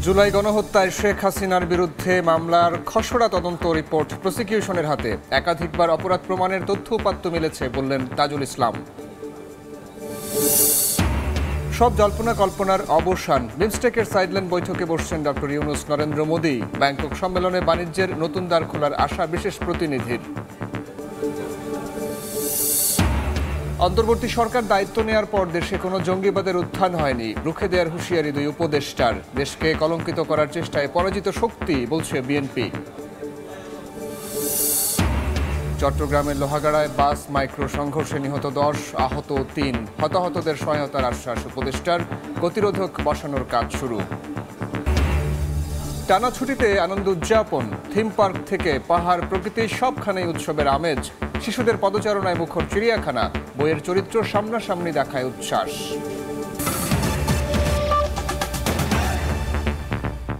জুলাই গণহত্যায় শেখ হাসিনার বিরুদ্ধে মামলার খসড়া তদন্ত রিপোর্ট প্রসিকিউশনের হাতে। একাধিকবার অপরাধ প্রমাণের তথ্য উপাত্ত মিলেছে বললেন তাজুল ইসলাম। সব জল্পনা কল্পনার অবসান। বিমস্টেকের সাইডলাইন বৈঠকে বসছেন ডক্টর ইউনূস, নরেন্দ্র মোদি। ব্যাংকক সম্মেলনে বাণিজ্যের নতুন দ্বার খোলার আশা বিশেষ প্রতিনিধির। অন্তর্বর্তী সরকার দায়িত্ব নেয়ার পর দেশে কোনো জঙ্গিবাদের উত্থান হয়নি, রুখে দেওয়ার হুঁশিয়ারি দুই উপদেষ্টার। দেশকে কলঙ্কিত করার চেষ্টায় পরাজিত শক্তি বলছে বিএনপি। চট্টগ্রামের লোহাগাড়ায় বাস মাইক্রো সংঘর্ষে নিহত 10, আহত 3। হতাহতদের সহায়তার আশ্বাস উপদেষ্টার। গতিরোধক বসানোর কাজ শুরু। টানা ছুটিতে আনন্দ উদযাপন। থিম পার্ক থেকে পাহাড়, প্রকৃতি সবখানেই উৎসবের আমেজ। শিশুদের পদচারণায় মুখর চিড়িয়াখানা। বইয়ের চরিত্র সামনাসামনি দেখায় উচ্ছ্বাস।